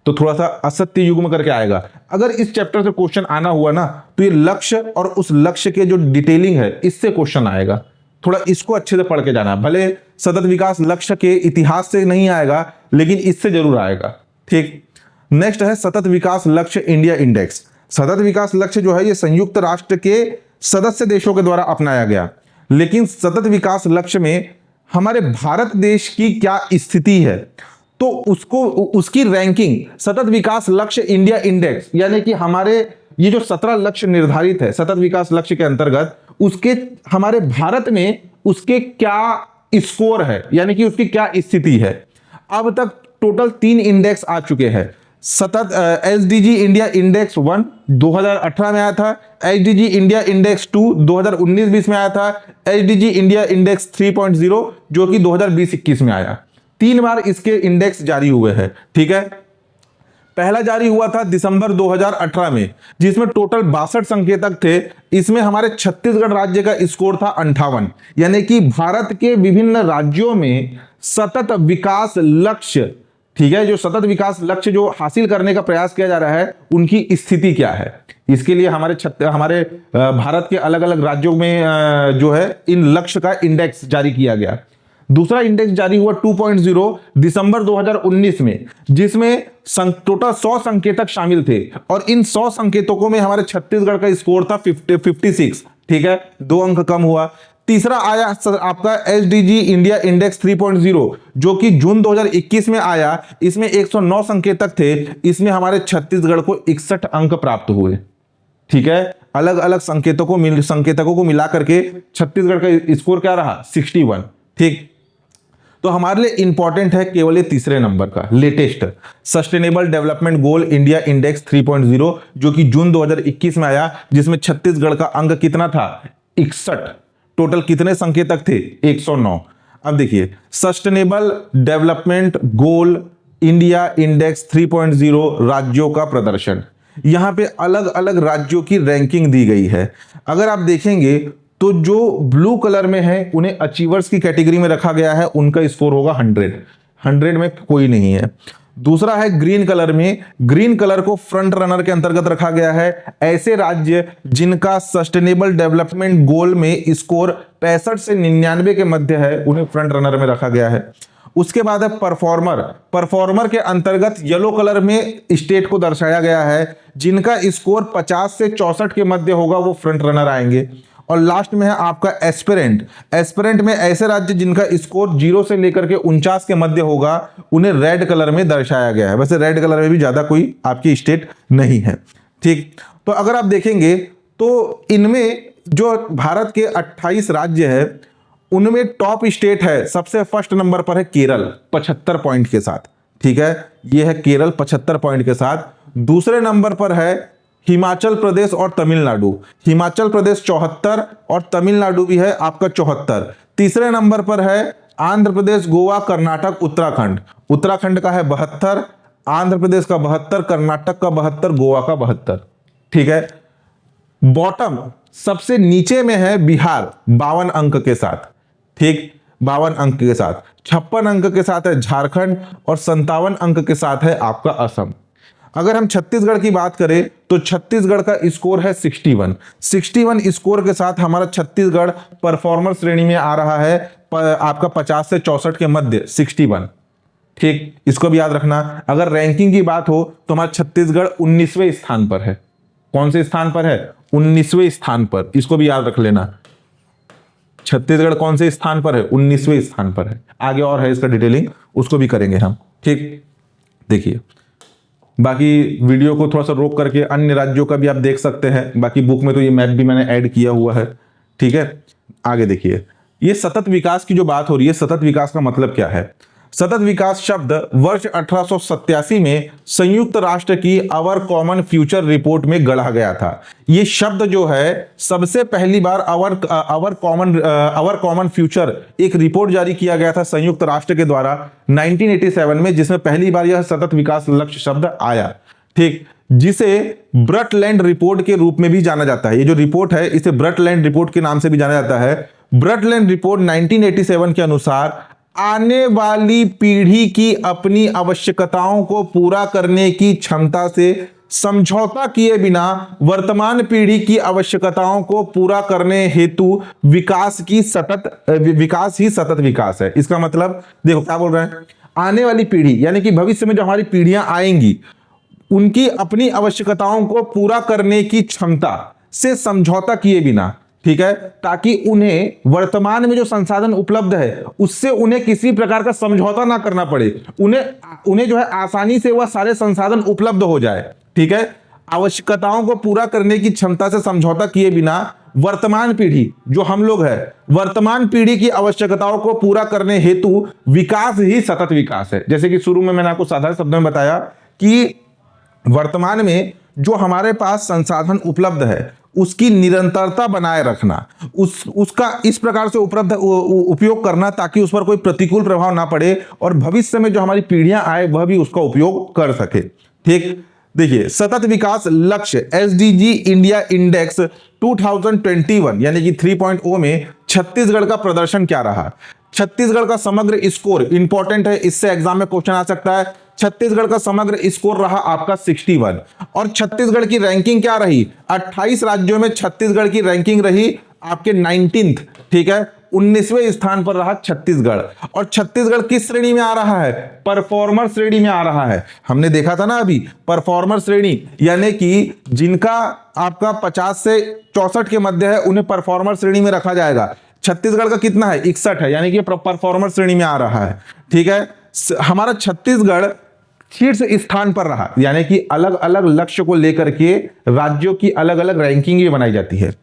तो थोड़ा सा असत्य युग्म करके आएगा। अगर इस चैप्टर से क्वेश्चन आना हुआ ना, तो ये लक्ष्य और उस लक्ष्य के जो डिटेलिंग है, इससे क्वेश्चन आएगा। थोड़ा इसको अच्छे से पढ़ के जाना, भले सतत विकास लक्ष्य के इतिहास से नहीं आएगा, लेकिन इससे जरूर आएगा। ठीक, नेक्स्ट है सतत विकास लक्ष्य इंडिया इंडेक्स। सतत विकास लक्ष्य जो है ये संयुक्त राष्ट्र के सदस्य देशों के द्वारा अपनाया गया, लेकिन सतत विकास लक्ष्य में हमारे भारत देश की क्या स्थिति है, तो उसकी रैंकिंग सतत विकास लक्ष्य इंडिया इंडेक्स, यानी कि हमारे ये जो 17 लक्ष्य निर्धारित है सतत विकास लक्ष्य के अंतर्गत, उसके हमारे भारत में उसके क्या स्कोर है, यानी कि उसकी क्या स्थिति है। अब तक टोटल 3 इंडेक्स आ चुके हैं। सतत एसडीजी इंडिया इंडेक्स 1 2018 में आया था, एसडीजी इंडिया इंडेक्स 2 2019-20 में आया था, एसडीजी इंडिया इंडेक्स 3.0 जो कि 2020-21 में आया। 3 बार इसके इंडेक्स जारी हुए हैं। ठीक है, पहला जारी हुआ था दिसंबर 2018 में, जिसमें टोटल 62 संकेतक थे। इसमें हमारे छत्तीसगढ़ राज्य का स्कोर था 58, यानी कि भारत के विभिन्न राज्यों में सतत विकास लक्ष्य, ठीक है, जो सतत विकास लक्ष्य जो हासिल करने का प्रयास किया जा रहा है, उनकी स्थिति क्या है। इसके लिए हमारे भारत के अलग अलग राज्यों में जो है इन लक्ष्य का इंडेक्स जारी किया गया। दूसरा इंडेक्स जारी हुआ 2.0 दिसंबर 2019 में, जिसमें टोटल 100 संकेतक शामिल थे, और इन 100 संकेतकों में हमारे छत्तीसगढ़ का स्कोर था 56। ठीक है, 2 अंक कम हुआ। तीसरा आया आपका एसडीजी इंडिया इंडेक्स 3.0 जो कि जून 2021 में आया। इसमें 109 संकेतक थे, इसमें हमारे छत्तीसगढ़ को 61 अंक प्राप्त हुए। ठीक है, अलग अलग संकेतकों को मिला करके छत्तीसगढ़ का स्कोर क्या रहा, 61। ठीक, तो हमारे लिए इंपॉर्टेंट है केवल ये तीसरे नंबर का latest sustainable development goal India index 3.0 जो कि जून 2021 में आया, जिसमें छत्तीसगढ़ का अंक कितना था, 61। टोटल कितने संकेतक थे, 109। अब देखिए sustainable development goal India index 3.0 राज्यों का प्रदर्शन। यहां पे अलग अलग राज्यों की रैंकिंग दी गई है। अगर आप देखेंगे तो जो ब्लू कलर में है उन्हें अचीवर्स की कैटेगरी में रखा गया है, उनका स्कोर होगा 100 में कोई नहीं है। दूसरा है ग्रीन कलर में, ग्रीन कलर को फ्रंट रनर के अंतर्गत रखा गया है। ऐसे राज्य जिनका सस्टेनेबल डेवलपमेंट गोल में स्कोर 65 से 99 के मध्य है, उन्हें फ्रंट रनर में रखा गया है। उसके बाद है परफॉर्मर के अंतर्गत येलो कलर में स्टेट को दर्शाया गया है, जिनका स्कोर 50 से 64 के मध्य होगा, वो फ्रंट रनर आएंगे। और लास्ट में है आपका एस्पिरेंट में ऐसे राज्य जिनका स्कोर 0 से लेकर के 49 के मध्य होगा, उन्हें रेड कलर में दर्शाया गया है। वैसे रेड कलर में भी ज्यादा कोई आपकी स्टेट नहीं है। ठीक, तो अगर आप देखेंगे तो इनमें जो भारत के 28 राज्य है, उनमें टॉप स्टेट है, सबसे फर्स्ट नंबर पर है केरल 75 पॉइंट के साथ। ठीक है, यह है केरल 75 पॉइंट के साथ। दूसरे नंबर पर है हिमाचल प्रदेश और तमिलनाडु। हिमाचल प्रदेश 74 और तमिलनाडु भी है आपका 74। तीसरे नंबर पर है आंध्र प्रदेश, गोवा, कर्नाटक, उत्तराखंड। उत्तराखंड का है 72, आंध्र प्रदेश का 72, कर्नाटक का 72, गोवा का 72। ठीक है। बॉटम सबसे नीचे में है बिहार 52 अंक के साथ। ठीक, 52 अंक के साथ। 56 अंक के साथ है झारखंड और 57 अंक के साथ है आपका असम। अगर हम छत्तीसगढ़ की बात करें तो छत्तीसगढ़ का स्कोर है 61। 61 स्कोर के साथ हमारा छत्तीसगढ़ परफॉर्मर श्रेणी में आ रहा है आपका 50 से 64 के मध्य 61। ठीक, इसको भी याद रखना। अगर रैंकिंग की बात हो तो हमारा छत्तीसगढ़ 19वें स्थान पर है। कौन से स्थान पर है? 19वें स्थान पर। इसको भी याद रख लेना। छत्तीसगढ़ कौन से स्थान पर है? 19वें स्थान पर है। आगे और है इसका डिटेलिंग, उसको भी करेंगे हम। ठीक, देखिए बाकी वीडियो को थोड़ा सा रोक करके अन्य राज्यों का भी आप देख सकते हैं। बाकी बुक में तो ये मैप भी मैंने ऐड किया हुआ है। ठीक है, आगे देखिए। ये सतत विकास की जो बात हो रही है, सतत विकास का मतलब क्या है? सतत विकास शब्द वर्ष 1887 में संयुक्त राष्ट्र की अवर कॉमन फ्यूचर रिपोर्ट में गढ़ा गया था। ये शब्द जो है सबसे पहली बार अवर कॉमन फ्यूचर एक रिपोर्ट जारी किया गया था संयुक्त राष्ट्र के द्वारा 1987 में, जिसमें पहली बार यह सतत विकास लक्ष्य शब्द आया। ठीक, जिसे ब्रटलैंड रिपोर्ट के रूप में भी जाना जाता है। ये जो रिपोर्ट है इसे ब्रटलैंड रिपोर्ट के नाम से भी जाना जाता है। ब्रटलैंड रिपोर्ट 1987 के अनुसार आने वाली पीढ़ी की अपनी आवश्यकताओं को पूरा करने की क्षमता से समझौता किए बिना वर्तमान पीढ़ी की आवश्यकताओं को पूरा करने हेतु विकास ही सतत विकास है। इसका मतलब देखो क्या बोल रहे हैं, आने वाली पीढ़ी यानी कि भविष्य में जो हमारी पीढ़ियां आएंगी उनकी अपनी आवश्यकताओं को पूरा करने की क्षमता से समझौता किए बिना। ठीक है, ताकि उन्हें वर्तमान में जो संसाधन उपलब्ध है उससे उन्हें किसी प्रकार का समझौता ना करना पड़े, उन्हें जो है आसानी से वह सारे संसाधन उपलब्ध हो जाए। ठीक है, आवश्यकताओं को पूरा करने की क्षमता से समझौता किए बिना वर्तमान पीढ़ी जो हम लोग है, वर्तमान पीढ़ी की आवश्यकताओं को पूरा करने हेतु विकास ही सतत विकास है। जैसे कि शुरू में मैंने आपको साधारण शब्दों में बताया कि वर्तमान में जो हमारे पास संसाधन उपलब्ध है उसकी निरंतरता बनाए रखना, उसका इस प्रकार से उपयोग करना ताकि उस पर कोई प्रतिकूल प्रभाव ना पड़े और भविष्य में जो हमारी पीढ़ियां आए वह भी उसका उपयोग कर सके। ठीक, देखिए सतत विकास लक्ष्य एसडीजी इंडिया इंडेक्स 2021 यानी कि 3.0 में छत्तीसगढ़ का प्रदर्शन क्या रहा? छत्तीसगढ़ का समग्र स्कोर इंपॉर्टेंट है, इससे एग्जाम में क्वेश्चन आ सकता है। छत्तीसगढ़ का समग्र स्कोर रहा आपका 61 और छत्तीसगढ़ की रैंकिंग क्या रही? 28 राज्यों में छत्तीसगढ़ की रैंकिंग रही आपके 19th। ठीक है, 19वें स्थान पर रहा छत्तीसगढ़। और छत्तीसगढ़ किस श्रेणी में आ रहा है? परफॉर्मर श्रेणी में आ रहा है। हमने देखा था ना अभी, परफॉर्मर श्रेणी यानी कि जिनका आपका 50 से 64 के मध्य है उन्हें परफॉर्मर श्रेणी में रखा जाएगा। छत्तीसगढ़ का कितना है? 61 है, यानी कि परफॉर्मर श्रेणी में आ रहा है। ठीक है, हमारा छत्तीसगढ़ शीर्ष स्थान पर रहा, यानी कि अलग अलग लक्ष्य को लेकर के राज्यों की अलग अलग रैंकिंग भी बनाई जाती है।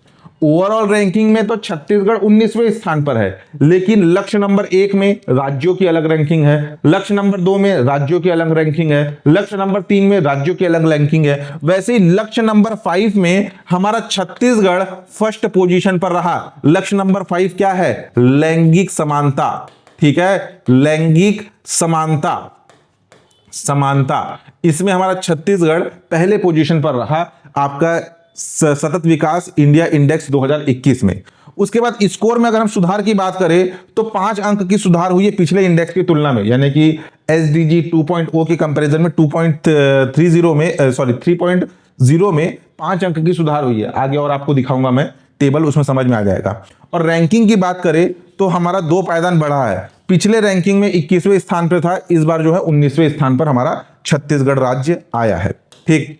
ओवरऑल रैंकिंग में तो छत्तीसगढ़ 19वें स्थान पर है, लेकिन लक्ष्य नंबर 1 में राज्यों की अलग रैंकिंग है, लक्ष्य नंबर 2 में राज्यों की अलग रैंकिंग है, लक्ष्य नंबर 3 में राज्यों की अलग रैंकिंग है। वैसे ही लक्ष्य नंबर 5 में हमारा छत्तीसगढ़ फर्स्ट पोजीशन पर रहा। लक्ष्य नंबर 5 क्या है? लैंगिक समानता। ठीक है, लैंगिक समानता इसमें हमारा छत्तीसगढ़ पहले पोजीशन पर रहा आपका सतत विकास इंडिया इंडेक्स 2021 में। उसके बाद स्कोर में अगर हम सुधार की बात करें तो 5 अंक की सुधार हुई है पिछले इंडेक्स की तुलना में, यानी कि एसडीजी 2.0 के कंपैरिजन में 3.0 में 5 अंक की सुधार हुई है। आगे और आपको दिखाऊंगा मैं टेबल, उसमें समझ में आ जाएगा। और रैंकिंग की बात करें तो हमारा 2 पायदान बढ़ा है। पिछले रैंकिंग में 21वें स्थान पर था, इस बार जो है 19वें स्थान पर हमारा छत्तीसगढ़ राज्य आया है। ठीक,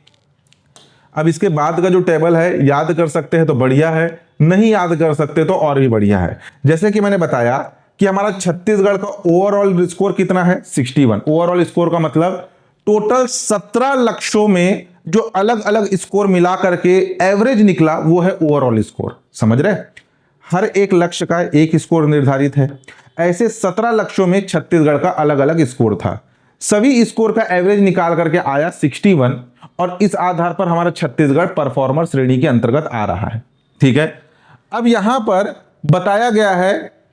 अब इसके बाद का जो टेबल है याद कर सकते हैं तो बढ़िया है, नहीं याद कर सकते तो और भी बढ़िया है। जैसे कि मैंने बताया कि हमारा छत्तीसगढ़ का ओवरऑल स्कोर कितना है? 61। ओवरऑल स्कोर का मतलब टोटल 17 लक्ष्यों में जो अलग अलग स्कोर मिला करके एवरेज निकला वो है ओवरऑल स्कोर। समझ रहे? हर एक लक्ष्य का एक स्कोर निर्धारित है, ऐसे 17 लक्ष्यों में छत्तीसगढ़ का अलग अलग स्कोर था। सभी स्कोर का एवरेज निकाल करके आया 61 और इस आधार पर हमारा छत्तीसगढ़ परफॉर्मर श्रेणी के अंतर्गत आ रहा है। ठीक है, अब यहां पर बताया गया है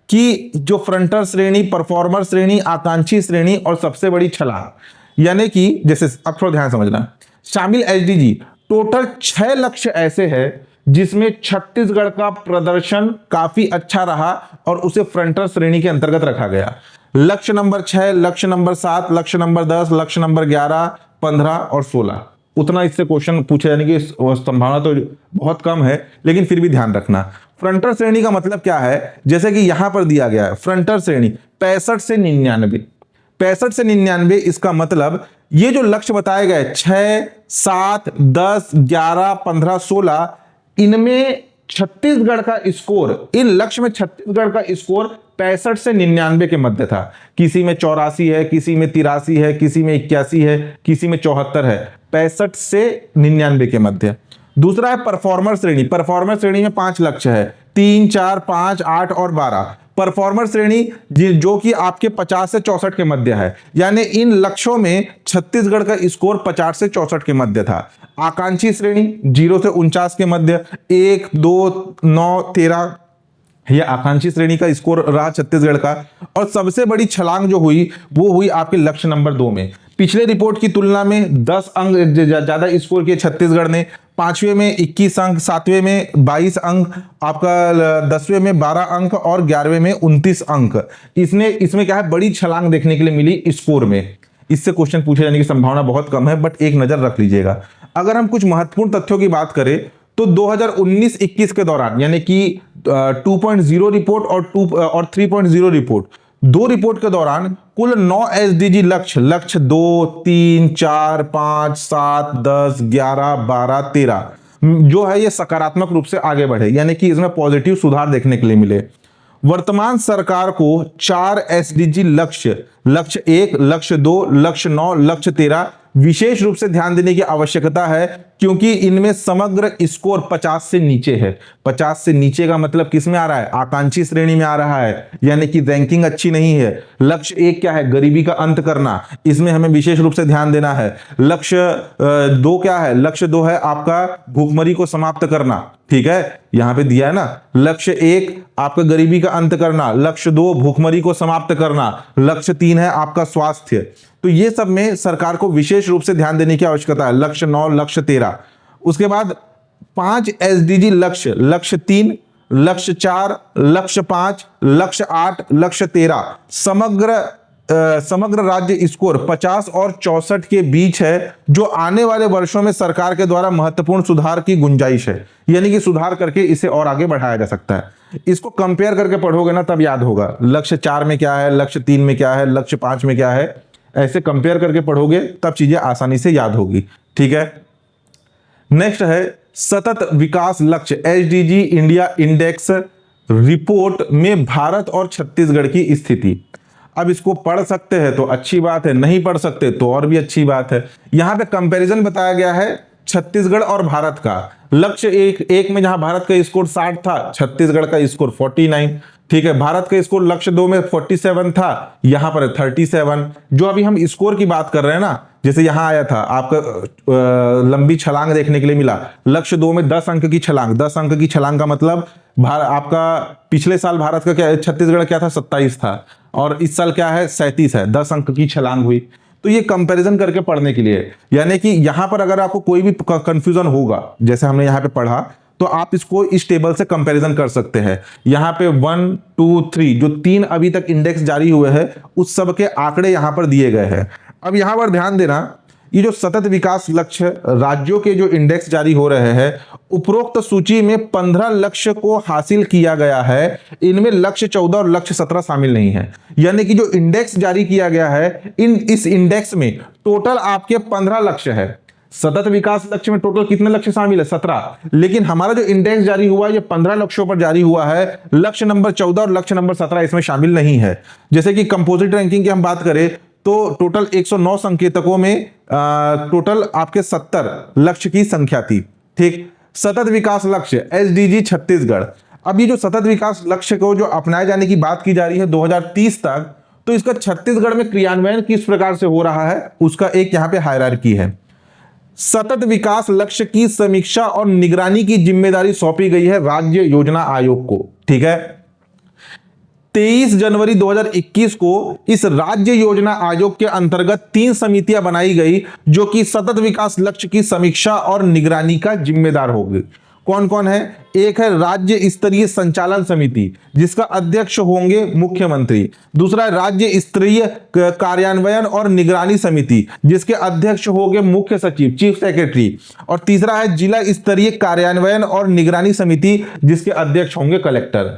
कि जो फ्रंटर श्रेणी, परफॉर्मर श्रेणी, आकांक्षी श्रेणी और सबसे बड़ी छलांग, यानी कि जैसे अब थोड़ा ध्यान समझना, शामिल एसडीजी टोटल 6 लक्ष्य ऐसे हैं जिसमें छत्तीसगढ़ का प्रदर्शन काफी अच्छा रहा और उसे फ्रंटर श्रेणी के अंतर्गत रखा गया। लक्ष्य नंबर 6, लक्ष्य नंबर 7, लक्ष्य नंबर 10, लक्ष्य नंबर 11, 15 और 16, उतना इससे क्वेश्चन पूछे जाने की संभावना तो बहुत कम है, लेकिन फिर भी ध्यान रखना। फ्रंटर श्रेणी का मतलब क्या है, जैसे कि यहां पर दिया गया है फ्रंटर श्रेणी 65 से 99, 65 से 99, इसका मतलब ये जो लक्ष्य बताए गए 6, 7, 10, 11, 15, 16, इनमें छत्तीसगढ़ का स्कोर, इन लक्ष्य में छत्तीसगढ़ का स्कोर 65 से 99 के मध्य था। किसी में 84 है, किसी में 83 है, किसी में 81 है, किसी में 74 है, 65 से 99 के मध्य। दूसरा है परफॉर्मर श्रेणी। परफॉर्मर श्रेणी में 5 लक्ष्य है, 3, 4, 5, 8 और 12। परफॉर्मर श्रेणी जो कि आपके 50 से 64 के मध्य है, यानी इन लक्ष्यों में छत्तीसगढ़ का स्कोर 50 से 64 के मध्य था। आकांक्षी श्रेणी 0 से 49 के मध्य, 1, 2, 9, 13, यह आकांक्षी श्रेणी का स्कोर रहा छत्तीसगढ़ का। और सबसे बड़ी छलांग जो हुई वो हुई आपके लक्ष्य नंबर 2 में। पिछले रिपोर्ट की तुलना में 10 अंक ज्यादा स्कोर किए छत्तीसगढ़ ने। 5वें में 21 अंक, 7वें में 22 अंक, आपका 10वें में 12 अंक और 11वें में 29 अंक। इसमें क्या है, बड़ी छलांग देखने के लिए मिली स्कोर में। इससे क्वेश्चन पूछे जाने की संभावना बहुत कम है, बट एक नजर रख लीजिएगा। अगर हम कुछ महत्वपूर्ण तथ्यों की बात करें तो 2019-21 के दौरान, यानी कि 2.0 रिपोर्ट और 3.0 रिपोर्ट, 2 रिपोर्ट के दौरान कुल 9 एसडीजी लक्ष्य 2, 3, 4, 5, 7, 10, 11, 12, 13 जो है ये सकारात्मक रूप से आगे बढ़े, यानी कि इसमें पॉजिटिव सुधार देखने के लिए मिले। वर्तमान सरकार को 4 एसडीजी लक्ष्य 1, लक्ष्य 2, लक्ष्य 9, लक्ष्य 13 विशेष रूप से ध्यान देने की आवश्यकता है, क्योंकि इनमें समग्र स्कोर 50 से नीचे है। 50 से नीचे का मतलब किस में आ रहा है, आकांक्षी श्रेणी में आ रहा है, यानी कि रैंकिंग अच्छी नहीं है। लक्ष्य 1 क्या है, गरीबी का अंत करना, इसमें हमें विशेष रूप से ध्यान देना है। लक्ष्य 2 क्या है, लक्ष्य 2 है आपका भूखमरी को समाप्त करना, ठीक है, यहां पे दिया है ना। लक्ष्य 1 आपका गरीबी का अंत करना, लक्ष्य 2 भूखमरी को समाप्त करना, लक्ष्य 3 है आपका स्वास्थ्य। तो ये सब में सरकार को विशेष रूप से ध्यान देने की आवश्यकता है। लक्ष्य 9, लक्ष्य 13। उसके बाद 5 एसडीजी लक्ष्य 3, लक्ष्य 4, लक्ष्य 5, लक्ष्य 8, लक्ष्य 13 समग्र राज्य स्कोर 50 और 64 के बीच है, जो आने वाले वर्षों में सरकार के द्वारा महत्वपूर्ण सुधार की गुंजाइश है, यानी कि सुधार करके इसे और आगे बढ़ाया जा सकता है। इसको कंपेयर करके पढ़ोगे ना तब याद होगा, लक्ष्य 4 में क्या है, लक्ष्य 3 में क्या है, लक्ष्य 5 में क्या है, ऐसे कंपेयर करके पढ़ोगे तब चीजें आसानी से याद होगी, ठीक है। नेक्स्ट है सतत विकास लक्ष्य एसडीजी इंडिया इंडेक्स रिपोर्ट में भारत और छत्तीसगढ़ की स्थिति। अब इसको पढ़ सकते हैं तो अच्छी बात है, नहीं पढ़ सकते तो और भी अच्छी बात है। यहां पे कंपैरिजन बताया गया है छत्तीसगढ़ और भारत का। लक्ष्य एक में जहां भारत का स्कोर 60 था, छत्तीसगढ़ का स्कोर 49, ठीक है। भारत का स्कोर लक्ष्य 2 में 47 था, यहां पर 37। जो अभी हम स्कोर की बात कर रहे हैं ना, जैसे यहां आया था आपका लंबी छलांग देखने के लिए मिला। लक्ष्य 2 में 10 अंक की छलांग, 10 अंक की छलांग का मतलब आपका पिछले साल भारत का क्या, छत्तीसगढ़ क्या था, 27 था, और इस साल क्या है, 37 है, 10 अंक की छलांग हुई। तो ये कंपैरिजन करके पढ़ने के लिए, यानी कि यहां पर अगर आपको कोई भी कंफ्यूजन होगा, जैसे हमने यहां पे पढ़ा, तो आप इसको इस टेबल से कंपैरिजन कर सकते हैं। यहां पे 1, 2, 3 जो 3 अभी तक इंडेक्स जारी हुए हैं, उस सब के आंकड़े यहां पर दिए गए हैं। अब यहां पर ध्यान देना, ये जो सतत विकास लक्ष्य राज्यों के जो इंडेक्स जारी हो रहे हैं, उपरोक्त सूची में 15 लक्ष्य को हासिल किया गया है, इनमें लक्ष्य 14 और लक्ष्य 17 शामिल नहीं है। यानी कि जो इंडेक्स जारी किया गया है, इस इंडेक्स में टोटल आपके 15 लक्ष्य है। सतत विकास लक्ष्य में टोटल कितने लक्ष्य शामिल है, 17, लेकिन हमारा जो इंडेक्स जारी हुआ है ये 15 लक्ष्यों पर जारी हुआ है। लक्ष्य नंबर 14 और लक्ष्य नंबर 17 इसमें शामिल नहीं है। जैसे कि कंपोजिट रैंकिंग की हम बात करें तो टोटल 109 संकेतकों में टोटल आपके 70 लक्ष्य की संख्या थी, ठीक। सतत विकास लक्ष्य एसडीजी छत्तीसगढ़। अब ये जो सतत विकास लक्ष्य को जो अपनाए जाने की बात की जा रही है 2030 तक, तो इसका छत्तीसगढ़ में क्रियान्वयन किस प्रकार से हो रहा है, उसका एक यहां पे हायरार्की है। सतत विकास लक्ष्य की समीक्षा और निगरानी की जिम्मेदारी सौंपी गई है राज्य योजना आयोग को, ठीक है। 23 जनवरी 2021 को इस राज्य योजना आयोग के अंतर्गत 3 समितियां बनाई गई जो कि सतत विकास लक्ष्य की समीक्षा और निगरानी का जिम्मेदार होगी। कौन कौन है? एक है राज्य स्तरीय संचालन समिति जिसका अध्यक्ष होंगे मुख्यमंत्री। दूसरा है राज्य स्तरीय कार्यान्वयन और निगरानी समिति जिसके अध्यक्ष होंगे मुख्य सचिव, चीफ सेक्रेटरी। और तीसरा है जिला स्तरीय कार्यान्वयन और निगरानी समिति जिसके अध्यक्ष होंगे कलेक्टर।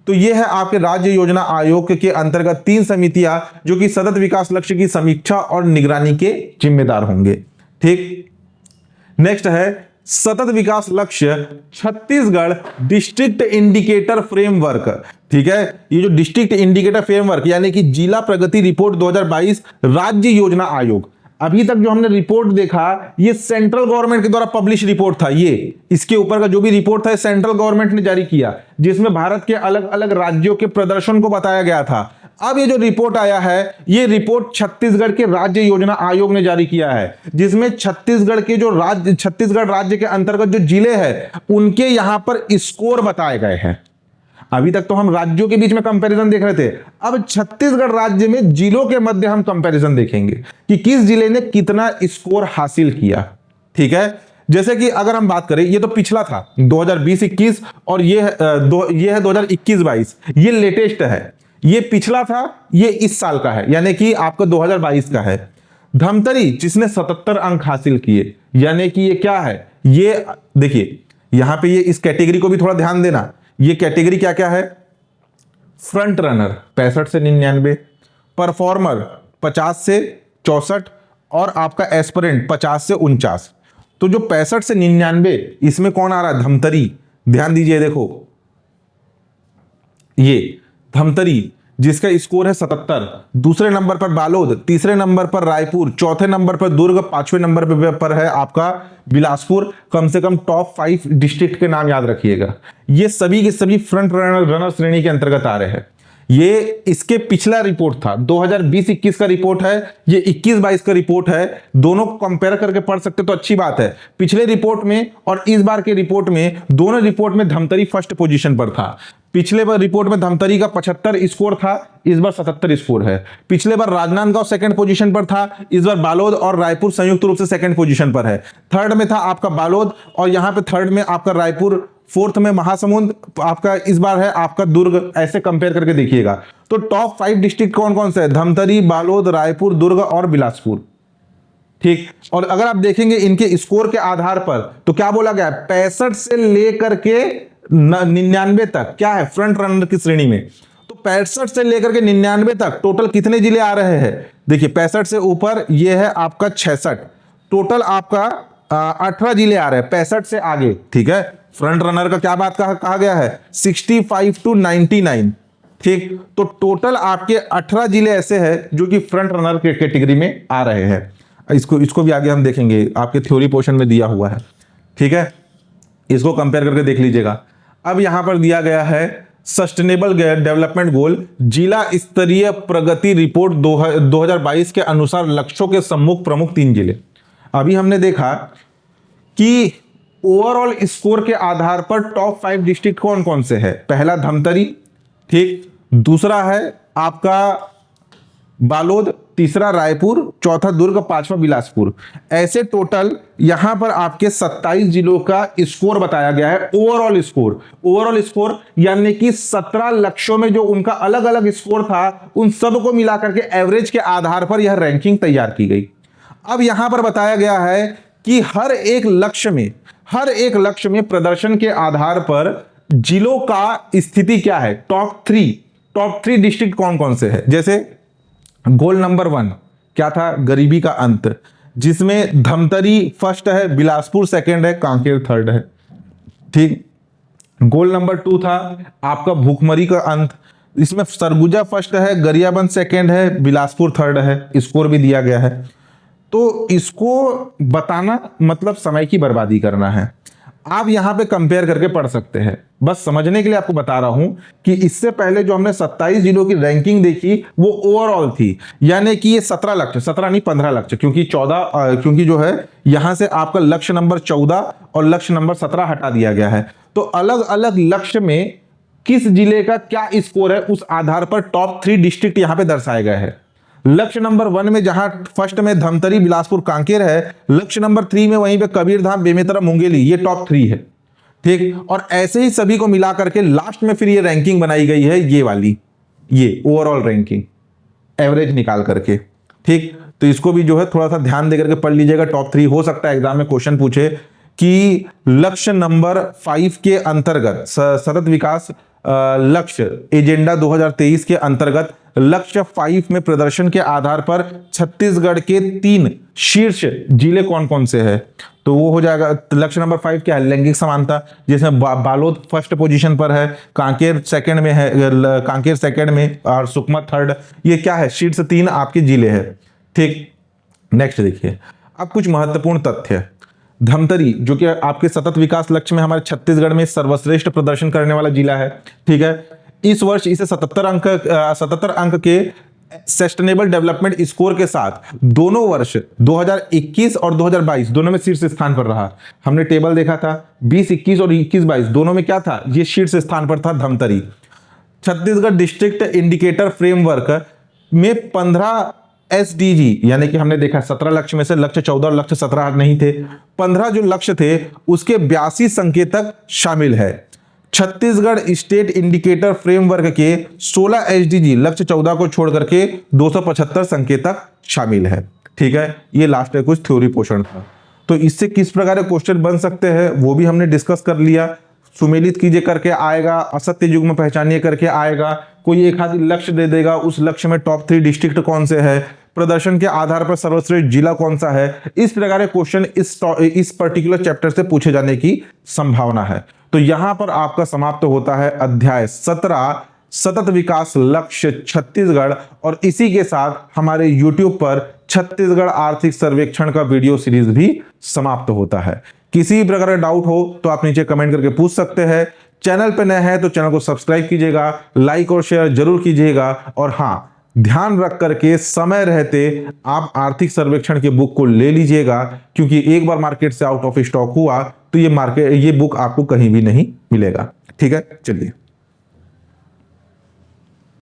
तो ये है आपके राज्य योजना आयोग के अंतर्गत 3 समितियां जो कि सतत विकास लक्ष्य की समीक्षा और निगरानी के जिम्मेदार होंगे। ठीक, नेक्स्ट है सतत विकास लक्ष्य छत्तीसगढ़ डिस्ट्रिक्ट इंडिकेटर फ्रेमवर्क। ठीक है, ये जो डिस्ट्रिक्ट इंडिकेटर फ्रेमवर्क यानी कि जिला प्रगति रिपोर्ट 2022 राज्य योजना आयोग, अभी तक जो हमने रिपोर्ट देखा ये सेंट्रल गवर्नमेंट के द्वारा पब्लिश रिपोर्ट था। ये इसके ऊपर का जो भी रिपोर्ट था सेंट्रल गवर्नमेंट ने जारी किया जिसमें भारत के अलग अलग राज्यों के प्रदर्शन को बताया गया था। अब ये जो रिपोर्ट आया है ये रिपोर्ट छत्तीसगढ़ के राज्य योजना आयोग ने जारी किया है जिसमें छत्तीसगढ़ राज्य के अंतर्गत जो जिले हैं उनके यहां पर स्कोर बताए गए हैं। अभी तक तो हम राज्यों के बीच में कंपैरिजन देख रहे थे, अब छत्तीसगढ़ राज्य में जिलों के मध्य हम कंपैरिजन देखेंगे कि किस जिले ने कितना स्कोर हासिल किया। ठीक है, जैसे कि अगर हम बात करें, ये तो पिछला था 2020-21 और ये है 2021-22, ये लेटेस्ट है। ये पिछला था, ये इस साल का है यानी कि आपका 2022 का है। धमतरी जिसने 77 अंक हासिल किए यानी कि ये क्या है, ये देखिए यहां पे ये इस कैटेगरी को भी थोड़ा ध्यान देना। ये कैटेगरी क्या क्या है? फ्रंट रनर 65 से 99, परफॉर्मर 50 से 64 और आपका एस्पिरेंट 50 से 49। तो जो 65 से 99 इसमें कौन आ रहा है? धमतरी। ध्यान दीजिए, देखो ये धमतरी जिसका स्कोर है 77, दूसरे नंबर पर बालोद, तीसरे नंबर पर रायपुर, चौथे नंबर पर दुर्ग, पांचवें नंबर पर है आपका बिलासपुर। कम से कम टॉप 5 डिस्ट्रिक्ट के नाम याद रखिएगा। ये सभी के सभी फ्रंट रनर श्रेणी के अंतर्गत आ रहे हैं। ये इसके पिछला रिपोर्ट था 2020-21 का रिपोर्ट है, ये 21-22 का रिपोर्ट है। दोनों कंपेयर करके पढ़ सकते तो अच्छी बात है। पिछले रिपोर्ट में और इस बार के रिपोर्ट में, दोनों रिपोर्ट में धमतरी फर्स्ट पोजीशन पर था। पिछले बार रिपोर्ट में धमतरी का 75 स्कोर था, इस बार 77 स्कोर है। पिछले बार राजनांदगांव सेकंड पोजीशन पर था, इस बार बालोद और रायपुर संयुक्त रूप से सेकंड पोजीशन पर है। थर्ड में था आपका बालोद और यहां पे थर्ड में आपका रायपुर, फोर्थ में महासमुंद, आपका इस बार है आपका दुर्ग। ऐसे कंपेयर करके देखिएगा तो टॉप 5 डिस्ट्रिक्ट कौन कौन से है? धमतरी, बालोद, रायपुर, दुर्ग और बिलासपुर। ठीक, और अगर आप देखेंगे इनके स्कोर के आधार पर तो क्या बोला गया है? 65 से लेकर के 99 तक क्या है फ्रंट रनर की श्रेणी में। तो 65 से लेकर के 99 तक टोटल कितने जिले आ रहे हैं? देखिए 65 से ऊपर ये है आपका 66, टोटल आपका 18 जिले आ रहे हैं 65 से आगे। ठीक है, फ्रंट रनर का क्या बात कहा गया है? 65 to 99। ठीक, तो टोटल आपके 18 जिले ऐसे हैं जो कि फ्रंट रनर के कैटेगरी में आ रहे हैं। इसको भी आगे हम देखेंगे, आपके थ्योरी पोर्शन में दिया हुआ है। ठीक है, इसको कंपेयर करके देख लीजिएगा। अब यहां पर दिया गया है सस्टेनेबल डेवलपमेंट गोल जिला स्तरीय प्रगति रिपोर्ट 2022 के अनुसार लक्ष्यों के सम्मुख प्रमुख 3 जिले। अभी हमने देखा कि ओवरऑल स्कोर के आधार पर टॉप 5 डिस्ट्रिक्ट कौन कौन से है। पहला धमतरी, ठीक, दूसरा है आपका बालोद, तीसरा रायपुर, चौथा दुर्ग, पांचवा बिलासपुर। ऐसे टोटल यहां पर आपके 27 जिलों का स्कोर बताया गया है। ओवरऑल स्कोर यानी कि 17 लक्ष्यों में जो उनका अलग अलग स्कोर था उन सबको मिलाकर के एवरेज के आधार पर यह रैंकिंग तैयार की गई। अब यहां पर बताया गया है कि हर एक लक्ष्य में प्रदर्शन के आधार पर जिलों का स्थिति क्या है। टॉप 3 डिस्ट्रिक्ट कौन कौन से है। जैसे गोल नंबर 1 क्या था? गरीबी का अंत, जिसमें धमतरी फर्स्ट है, बिलासपुर सेकंड है, कांकेर थर्ड है। ठीक, गोल नंबर 2 था आपका भूखमरी का अंत, इसमें सरगुजा फर्स्ट है, गरियाबंद सेकंड है, बिलासपुर थर्ड है। स्कोर भी दिया गया है। तो इसको बताना मतलब समय की बर्बादी करना है। आप यहां पे कंपेयर करके पढ़ सकते हैं, बस समझने के लिए आपको बता रहा हूं कि इससे पहले जो हमने 27 जिलों की रैंकिंग देखी वो ओवरऑल थी, यानी कि ये 17 नहीं 15 लक्ष्य, क्योंकि जो है यहां से आपका लक्ष्य नंबर 14 और लक्ष्य नंबर 17 हटा दिया गया है। तो अलग अलग लक्ष्य में किस जिले का क्या स्कोर है उस आधार पर टॉप 3 डिस्ट्रिक्ट यहां पे दर्शाए गए हैं। लक्ष्य नंबर 1 में जहां फर्स्ट में धमतरी, बिलासपुर, कांकेर है, लक्ष्य नंबर 3 में वहीं पे कबीरधाम, बेमेतरा, मुंगेली, ये टॉप 3 है। ठीक, और ऐसे ही सभी को मिला करके लास्ट में फिर ये रैंकिंग बनाई गई है, ये वाली, ये ओवरऑल रैंकिंग एवरेज निकाल करके। ठीक, तो इसको भी जो है थोड़ा सा ध्यान देकर के पढ़ लीजिएगा। टॉप 3 हो सकता है एग्जाम में क्वेश्चन पूछे कि लक्ष्य नंबर 5 के अंतर्गत सतत विकास लक्ष्य एजेंडा 2023 के अंतर्गत लक्ष्य 5 में प्रदर्शन के आधार पर छत्तीसगढ़ के 3 शीर्ष जिले कौन कौन से हैं, तो वो हो जाएगा। लक्ष्य नंबर 5 क्या है, लैंगिक समानता, जिसमें बालोद फर्स्ट पोजीशन पर है, कांकेर सेकंड में है, कांकेर सेकंड में और सुकमा थर्ड। ये क्या है, शीर्ष 3 आपके जिले हैं। ठीक, नेक्स्ट देखिए, अब कुछ महत्वपूर्ण तथ्य। धमतरी जो कि आपके सतत विकास लक्ष्य में हमारे छत्तीसगढ़ में सर्वश्रेष्ठ प्रदर्शन करने वाला जिला है। ठीक है, इस वर्ष इसे 77 अंक के सस्टेनेबल डेवलपमेंट स्कोर के साथ दोनों वर्ष 2021 और 2022 दोनों में शीर्ष स्थान पर रहा। हमने टेबल देखा था 2021 और 21-22 दोनों में क्या था, ये शीर्ष स्थान पर था Dhamtari. Chhattisgarh district indicator framework में 15 एसडीजी, यानी कि हमने देखा 17 लक्ष्य में से लक्ष्य 14 और लक्ष्य 17 नहीं थे, 15 जो लक्ष्य थे उसके 82 संकेतक शामिल है। छत्तीसगढ़ स्टेट इंडिकेटर फ्रेमवर्क के 16 एसडीजी लक्ष्य 14 को छोड़ करके 275 संकेतक शामिल है। ठीक है, ये लास्ट में कुछ थ्योरी पोर्शन था। तो इससे किस प्रकार के क्वेश्चन बन सकते हैं वो भी हमने डिस्कस कर लिया। सुमेलित कीजिए करके आएगा, असत्य युग्म पहचानिए करके आएगा, कोई एक आध लक्ष्य दे देगा, उस लक्ष्य में टॉप 3 डिस्ट्रिक्ट कौन से है, प्रदर्शन के आधार पर सर्वश्रेष्ठ जिला कौन सा है। इस प्रकार के क्वेश्चन इस पर्टिकुलर चैप्टर से पूछे जाने की संभावना है। तो यहां पर आपका समाप्त होता है अध्याय 17 सतत विकास लक्ष्य छत्तीसगढ़, और इसी के साथ हमारे YouTube पर छत्तीसगढ़ आर्थिक सर्वेक्षण का वीडियो सीरीज भी समाप्त होता है। किसी प्रकार का डाउट हो तो आप नीचे कमेंट करके पूछ सकते हैं। चैनल पे नए हैं तो चैनल को सब्सक्राइब कीजिएगा, लाइक और शेयर जरूर कीजिएगा, और हाँ, ध्यान रख करके समय रहते आप आर्थिक सर्वेक्षण के बुक को ले लीजिएगा, क्योंकि एक बार मार्केट से आउट ऑफ स्टॉक हुआ तो ये बुक आपको कहीं भी नहीं मिलेगा। ठीक है, चलिए।